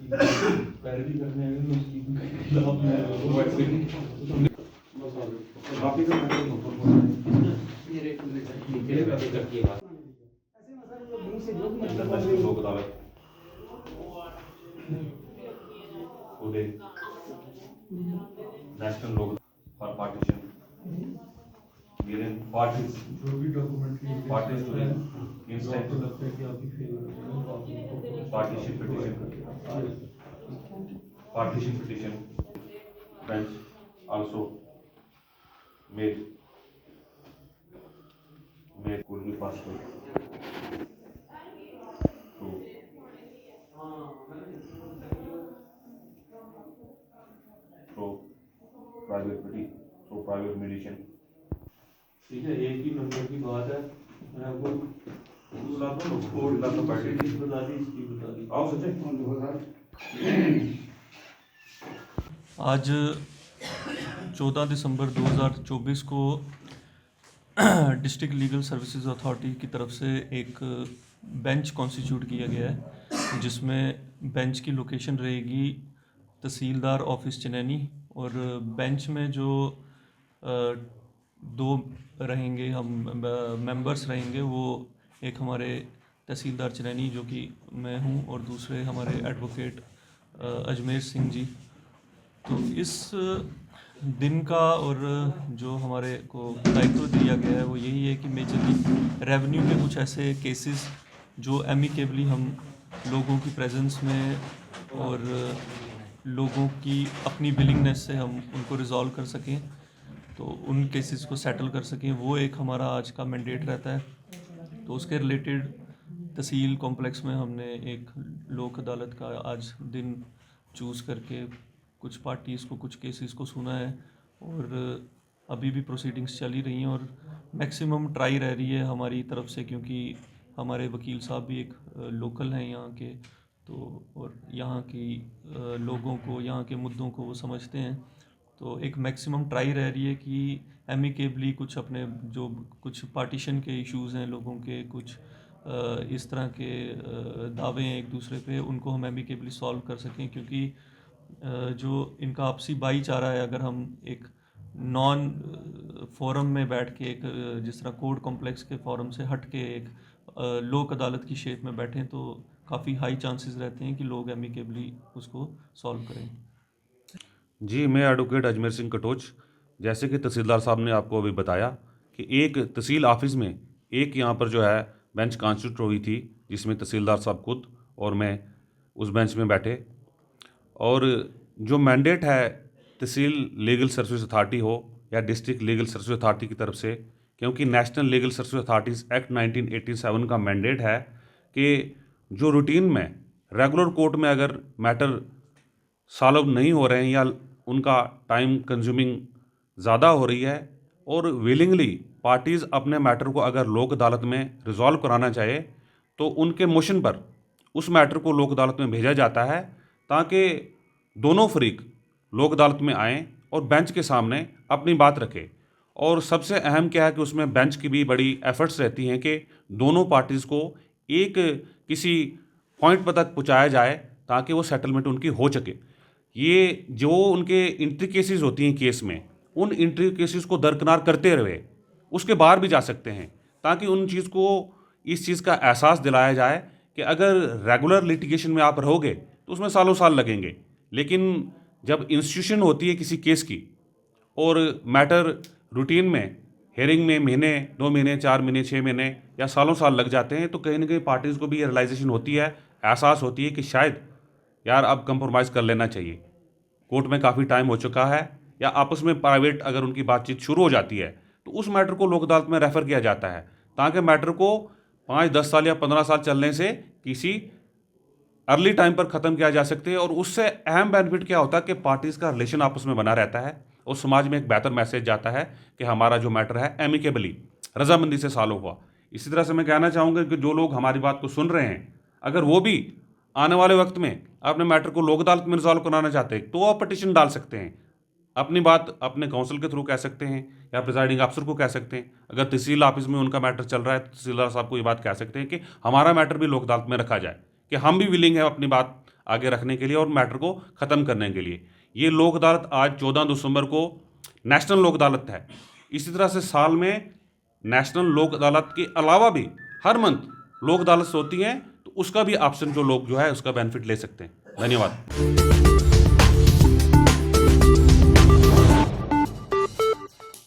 पैरवी करने आए तो उसकी खिलाफ मैं वो ऐसे काफी का मैटर मेरे नीचे पे करती है बात नेशनल लोक अदालत पूरे नेशनल लोक फॉर पार्टीशन parties जो भी documentary parties to the instant तो लगता है कि आपकी favour partition petition bench also made could be possible through private mediation। ठीक है, एक ही नंबर की बात है, मैं आपको बता दी। आओ आज 14 दिसंबर 2024 को डिस्ट्रिक्ट लीगल सर्विसेज अथॉरिटी की तरफ से एक बेंच कॉन्स्टिट्यूट किया गया है, जिसमें बेंच की लोकेशन रहेगी तहसीलदार ऑफिस चनैनी, और बेंच में जो दो रहेंगे हम मेंबर्स रहेंगे, वो एक हमारे तहसीलदार चनैनी जो कि मैं हूँ, और दूसरे हमारे एडवोकेट अजमेर सिंह जी। तो इस दिन का और जो हमारे को दायित्व दिया गया है वो यही है कि मेजरली रेवेन्यू के कुछ ऐसे केसेस जो एमिकेबली हम लोगों की प्रेजेंस में और लोगों की अपनी विलिंगनेस से हम उनको रिजॉल्व कर सकें, तो उन केसेस को सेटल कर सकें, वो एक हमारा आज का मैंडेट रहता है। तो उसके रिलेटेड तहसील कॉम्प्लेक्स में हमने एक लोक अदालत का आज दिन चूज़ करके कुछ पार्टीज़ को, कुछ केसेस को सुना है, और अभी भी प्रोसीडिंग्स चल ही रही हैं, और मैक्सिमम ट्राई रह रही है हमारी तरफ से, क्योंकि हमारे वकील साहब भी एक लोकल हैं यहाँ के, तो और यहाँ की लोगों को, यहाँ के मुद्दों को वो समझते हैं। तो एक मैक्सिमम ट्राई रह रही है कि एमिकेबली कुछ अपने जो कुछ पार्टीशन के इश्यूज़ हैं लोगों के, कुछ इस तरह के दावे हैं एक दूसरे पे, उनको हम एमिकेबली सॉल्व कर सकें, क्योंकि जो इनका आपसी भाईचारा है, अगर हम एक नॉन फोरम में बैठ के, एक जिस तरह कोर्ट कॉम्प्लेक्स के फोरम से हट के एक लोक अदालत की शेप में बैठें, तो काफ़ी हाई चांसेस रहते हैं कि लोग एमिकेबली उसको सॉल्व करें। जी, मैं एडवोकेट अजमेर सिंह कटोच। जैसे कि तहसीलदार साहब ने आपको अभी बताया कि एक तहसील ऑफिस में एक यहाँ पर जो है बेंच कॉन्स्टिट्यूट हुई थी, जिसमें तहसीलदार साहब खुद और मैं उस बेंच में बैठे, और जो मैंडेट है तहसील लीगल सर्विस अथॉरिटी हो या डिस्ट्रिक्ट लीगल सर्विस अथॉरिटी की तरफ से, क्योंकि national legal service authorities act 1987 का मैंडेट है कि जो रूटीन में रेगुलर कोर्ट में अगर मैटर सॉल्व नहीं हो रहे हैं या उनका टाइम कंज्यूमिंग ज़्यादा हो रही है, और विलिंगली पार्टीज़ अपने मैटर को अगर लोक अदालत में रिजॉल्व कराना चाहे, तो उनके मोशन पर उस मैटर को लोक अदालत में भेजा जाता है, ताकि दोनों फरीक लोक अदालत में आएँ और बेंच के सामने अपनी बात रखें। और सबसे अहम क्या है कि उसमें बेंच की भी बड़ी एफर्ट्स रहती हैं कि दोनों पार्टीज़ को एक किसी पॉइंट पर तक पहुँचाया जाए ताकि वो सेटलमेंट उनकी हो सके। ये जो उनके इंट्रिकेसीज होती हैं केस में, उन इंट्रिकेसीज को दरकिनार करते रहे, उसके बाहर भी जा सकते हैं, ताकि उन चीज़ को, इस चीज़ का एहसास दिलाया जाए कि अगर रेगुलर लिटिगेशन में आप रहोगे तो उसमें सालों साल लगेंगे, लेकिन जब इंस्टीट्यूशन होती है किसी केस की और मैटर रूटीन में हेयरिंग में महीने, 2 महीने, 4 महीने, 6 महीने या सालों साल लग जाते हैं, तो कहीं ना कहीं पार्टीज़ को भी ये रियलाइजेशन होती है, एहसास होती है कि शायद यार अब कंप्रोमाइज़ कर लेना चाहिए, कोर्ट में काफ़ी टाइम हो चुका है, या आपस में प्राइवेट अगर उनकी बातचीत शुरू हो जाती है तो उस मैटर को लोक अदालत में रेफ़र किया जाता है, ताकि मैटर को 5-10 साल या 15 साल चलने से किसी अर्ली टाइम पर ख़त्म किया जा सकते हैं। और उससे अहम बेनिफिट क्या होता है कि पार्टीज़ का रिलेशन आपस में बना रहता है, और समाज में एक बेहतर मैसेज जाता है कि हमारा जो मैटर है एमिकेबली, रजामंदी से सॉल्व हुआ। इसी तरह से मैं कहना चाहूँगा कि जो लोग हमारी बात को सुन रहे हैं, अगर वो भी आने वाले वक्त में अपने मैटर को लोक अदालत में रिजॉल्व कराना चाहते हैं, तो आप पटिशन डाल सकते हैं, अपनी बात अपने काउंसिल के थ्रू कह सकते हैं या प्रिजाइडिंग अफसर को कह सकते हैं। अगर तहसील ऑफिस में उनका मैटर चल रहा है, तहसीलदार साहब को ये बात कह सकते हैं कि हमारा मैटर भी लोक अदालत में रखा जाए, कि हम भी विलिंग है अपनी बात आगे रखने के लिए और मैटर को ख़त्म करने के लिए। ये लोक अदालत आज 14 दिसंबर को नेशनल लोक अदालत है। इसी तरह से साल में नेशनल लोक अदालत के अलावा भी हर मंथ लोक अदालत होती हैं, तो उसका भी ऑप्शन जो लोग जो है उसका बेनिफिट ले सकते हैं। धन्यवाद।